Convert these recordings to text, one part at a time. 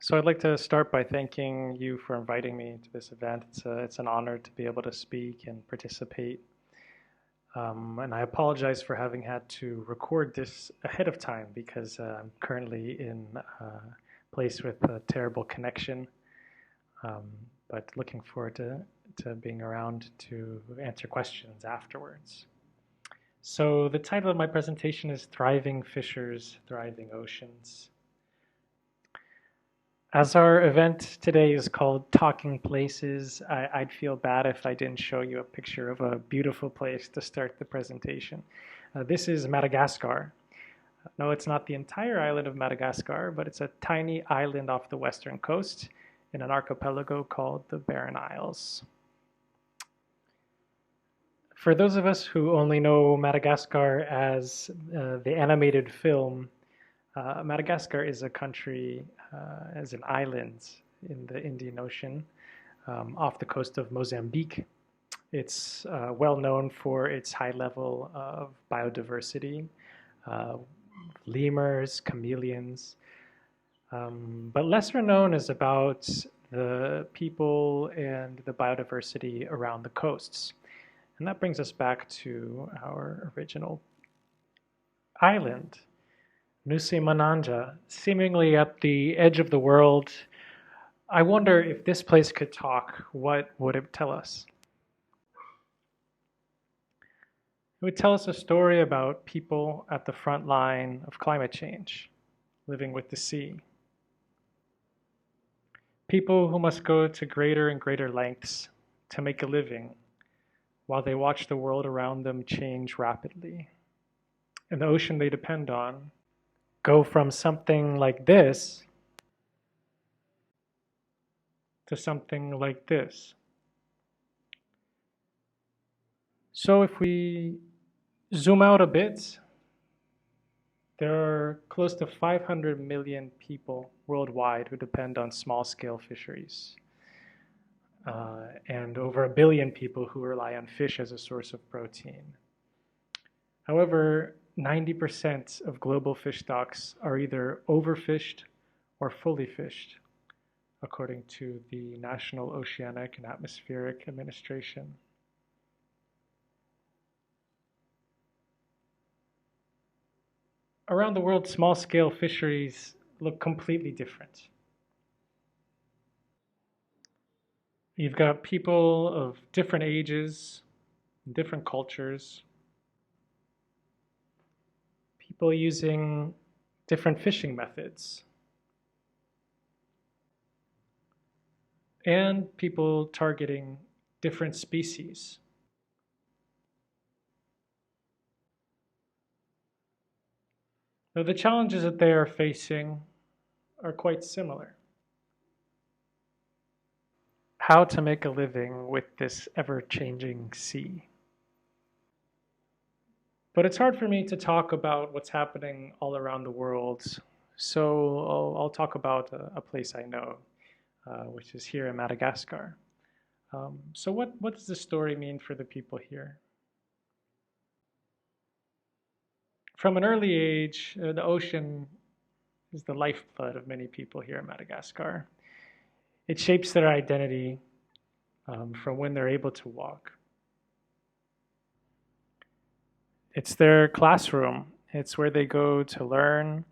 So I'd like to start by thanking you for inviting me to this event. It's an honor to be able to speak and participate. And I apologize for having had to record this ahead of time because I'm currently in a place with a terrible connection. Um, but looking forward to being around to answer questions afterwards. So the title of my presentation is Thriving Fishers, Thriving Oceans. As our event today is called Talking Places, I'd feel bad if I didn't show you a picture of a beautiful place to start the presentation. This is Madagascar. No, it's not the entire island of Madagascar, but it's a tiny island off the western coast in an archipelago called the Barren Isles. For those of us who only know Madagascar as the animated film, Madagascar is a country, as an island in the Indian Ocean off the coast of Mozambique. It's well known for its high level of biodiversity, uh, lemurs, chameleons, but lesser known is about the people and the biodiversity around the coasts. And that brings us back to our original island. Nusa Menanjara, seemingly at the edge of the world. I wonder if this place could talk, what would it tell us? It would tell us a story about people at the front line of climate change, living with the sea. People who must go to greater and greater lengths to make a living while they watch the world around them change rapidly. And the ocean they depend on go from something like this to something like this. So if we zoom out a bit, there are close to 500 million people worldwide who depend on small-scale fisheries, and over 1 billion people who rely on fish as a source of protein. However, 90% of global fish stocks are either overfished or fully fished, according to the National Oceanic and Atmospheric Administration. Around the world, small-scale fisheries look completely different. You've got people of different ages, different cultures, people using different fishing methods, and people targeting different species. Now, the challenges that they are facing are quite similar. How to make a living with this ever-changing sea. But it's hard for me to talk about what's happening all around the world, so I'll talk about a place I know, which is here in Madagascar. So what does the story mean for the people here? From an early age, the ocean is the lifeblood of many people here in Madagascar. It shapes their identity from when they're able to walk. It's their classroom. It's where they go to learn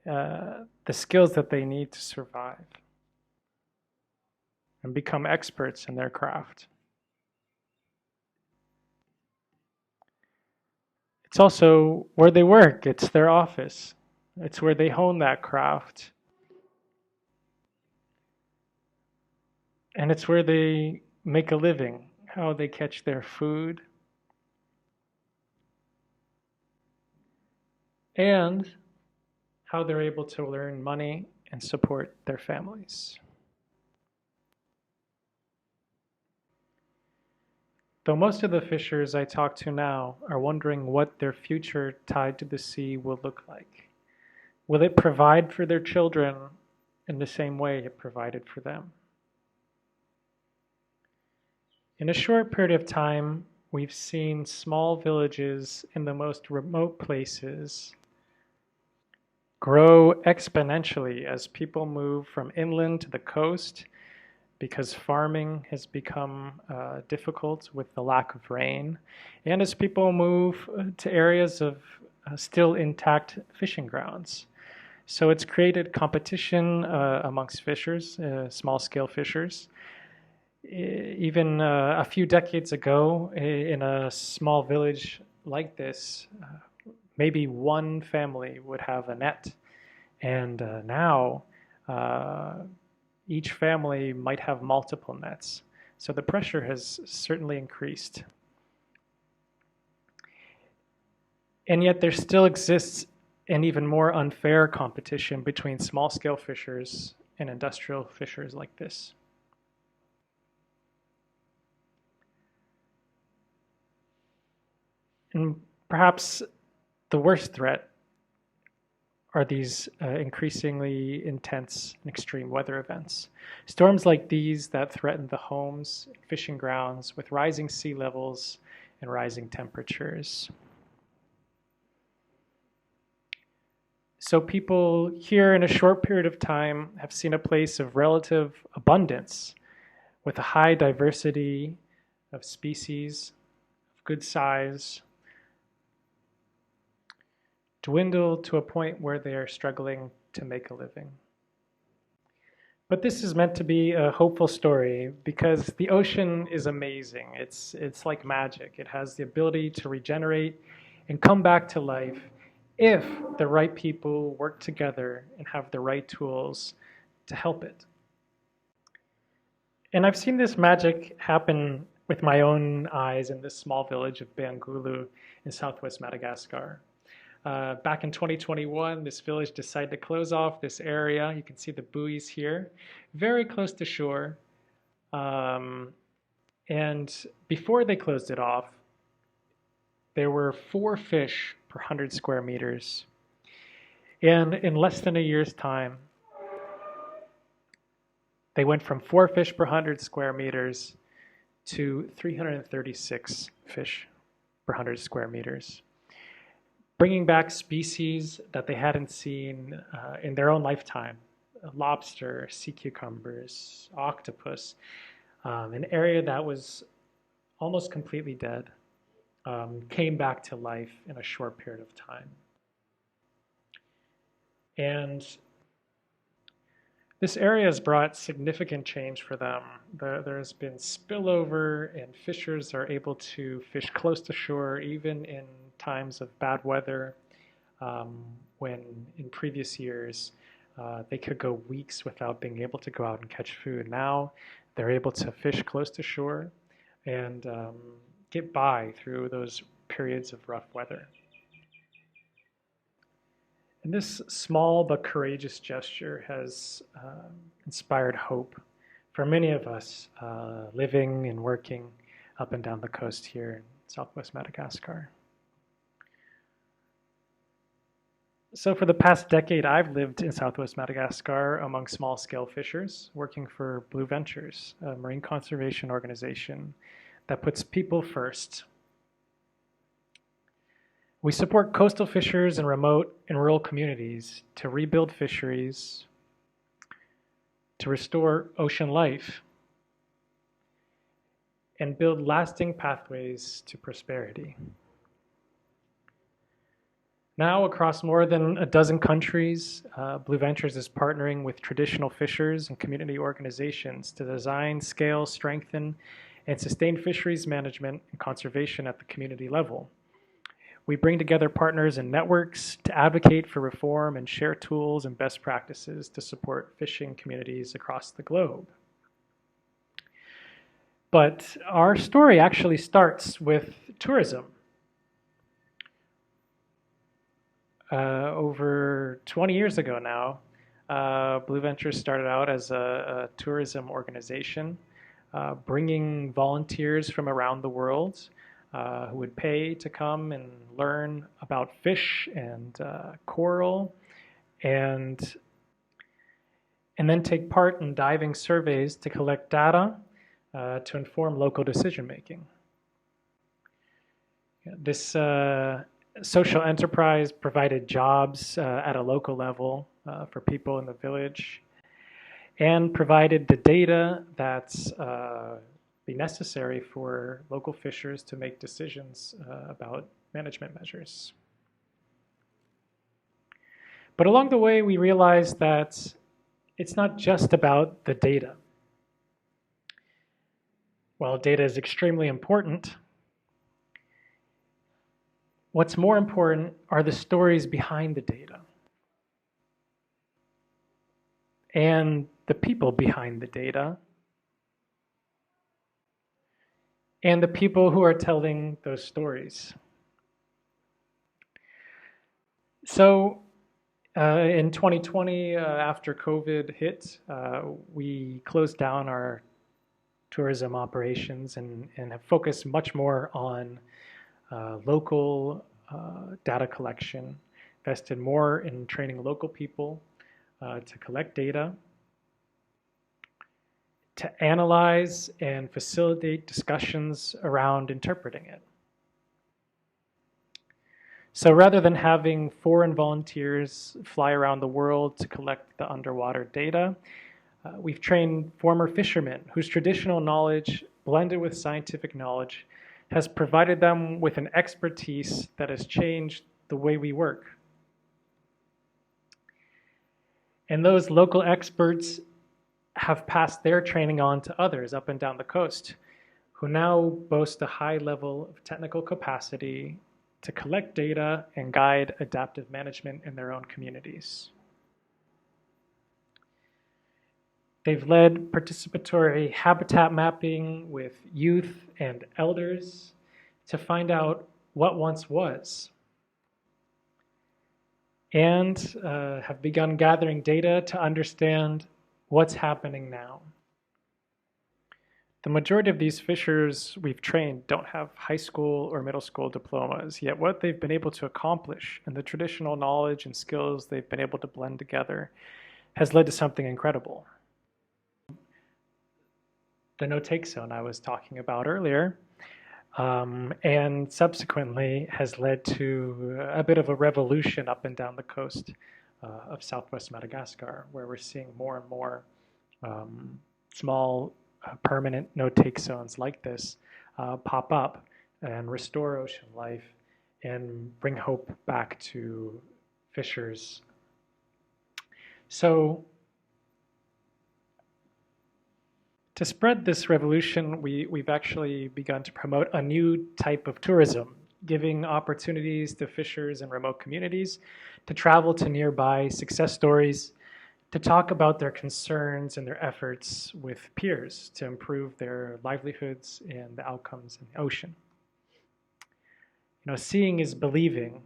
the skills that they need to survive and become experts in their craft. It's also where they work. It's their office. It's where they hone that craft. And it's where they make a living, how they catch their food, and how they're able to earn money and support their families. Though most of the fishers I talk to now are wondering what their future tied to the sea will look like. Will it provide for their children in the same way it provided for them? In a short period of time, we've seen small villages in the most remote places grow exponentially as people move from inland to the coast because farming has become difficult with the lack of rain, and as people move to areas of still intact fishing grounds. So it's created competition amongst fishers, small scale fishers. Even a few decades ago, in a small village like this, maybe one family would have a net. And now, each family might have multiple nets. So the pressure has certainly increased. And yet there still exists an even more unfair competition between small-scale fishers and industrial fishers like this. And perhaps the worst threat are these increasingly intense and extreme weather events. Storms like these that threaten the homes, fishing grounds with rising sea levels and rising temperatures. So people here in a short period of time have seen a place of relative abundance with a high diversity of species, of good size, dwindle to a point where they are struggling to make a living. But this is meant to be a hopeful story because the ocean is amazing. It's like magic. It has the ability to regenerate and come back to life if the right people work together and have the right tools to help it. And I've seen this magic happen with my own eyes in this small village of Bangulu in southwest Madagascar. Back in 2021, this village decided to close off this area. You can see the buoys here, very close to shore. And before they closed it off, there were 4 fish per 100 square meters. And in less than a year's time, they went from 4 fish per 100 square meters to 336 fish per 100 square meters, bringing back species that they hadn't seen in their own lifetime. Lobster, sea cucumbers, octopus, an area that was almost completely dead, came back to life in a short period of time. And this area has brought significant change for them. There's been spillover, and fishers are able to fish close to shore even in times of bad weather, when in previous years they could go weeks without being able to go out and catch food. Now they're able to fish close to shore and get by through those periods of rough weather. And this small but courageous gesture has inspired hope for many of us living and working up and down the coast here in southwest Madagascar. So for the past decade, I've lived in southwest Madagascar among small-scale fishers, working for Blue Ventures, a marine conservation organization that puts people first. We support coastal fishers in remote and rural communities to rebuild fisheries, to restore ocean life, and build lasting pathways to prosperity. Now, across more than a dozen countries, Blue Ventures is partnering with traditional fishers and community organizations to design, scale, strengthen, and sustain fisheries management and conservation at the community level. We bring together partners and networks to advocate for reform and share tools and best practices to support fishing communities across the globe. But our story actually starts with tourism. Over 20 years ago now, Blue Ventures started out as a tourism organization, bringing volunteers from around the world who would pay to come and learn about fish and coral, and then take part in diving surveys to collect data to inform local decision making. This social enterprise provided jobs at a local level for people in the village, and provided the data that's be necessary for local fishers to make decisions about management measures. But along the way, we realized that it's not just about the data. While data is extremely important, what's more important are the stories behind the data and the people behind the data and the people who are telling those stories. So in 2020, after COVID hit, we closed down our tourism operations and have focused much more on local data collection, invested more in training local people to collect data, to analyze and facilitate discussions around interpreting it. So rather than having foreign volunteers fly around the world to collect the underwater data, we've trained former fishermen whose traditional knowledge, blended with scientific knowledge, has provided them with an expertise that has changed the way we work. And those local experts have passed their training on to others up and down the coast, who now boast a high level of technical capacity to collect data and guide adaptive management in their own communities. They've led participatory habitat mapping with youth and elders to find out what once was, and have begun gathering data to understand what's happening now. The majority of these fishers we've trained don't have high school or middle school diplomas, yet what they've been able to accomplish and the traditional knowledge and skills they've been able to blend together has led to something incredible. The no-take zone I was talking about earlier, and subsequently has led to a bit of a revolution up and down the coast of southwest Madagascar, where we're seeing more and more small permanent no-take zones like this pop up and restore ocean life and bring hope back to fishers. So to spread this revolution, we've actually begun to promote a new type of tourism, giving opportunities to fishers in remote communities to travel to nearby success stories, to talk about their concerns and their efforts with peers to improve their livelihoods and the outcomes in the ocean. You know, seeing is believing,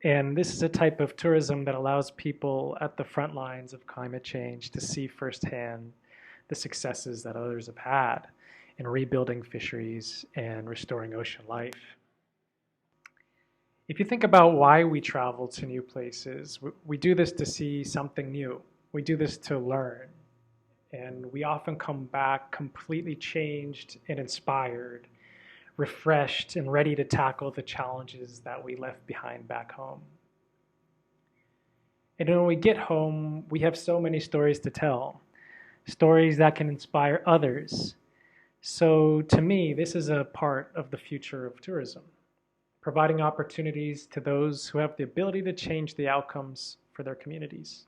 and this is a type of tourism that allows people at the front lines of climate change to see firsthand the successes that others have had in rebuilding fisheries and restoring ocean life. If you think about why we travel to new places, we do this to see something new. We do this to learn. And we often come back completely changed and inspired, refreshed and ready to tackle the challenges that we left behind back home. And when we get home, we have so many stories to tell, stories that can inspire others. So to me, this is a part of the future of tourism, providing opportunities to those who have the ability to change the outcomes for their communities.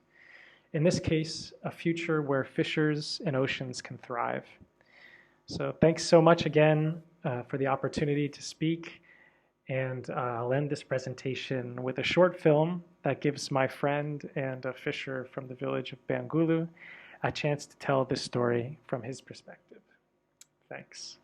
In this case, a future where fishers and oceans can thrive. So thanks so much again for the opportunity to speak. And I'll end this presentation with a short film that gives my friend and a fisher from the village of Bangulu a chance to tell this story from his perspective. Thanks.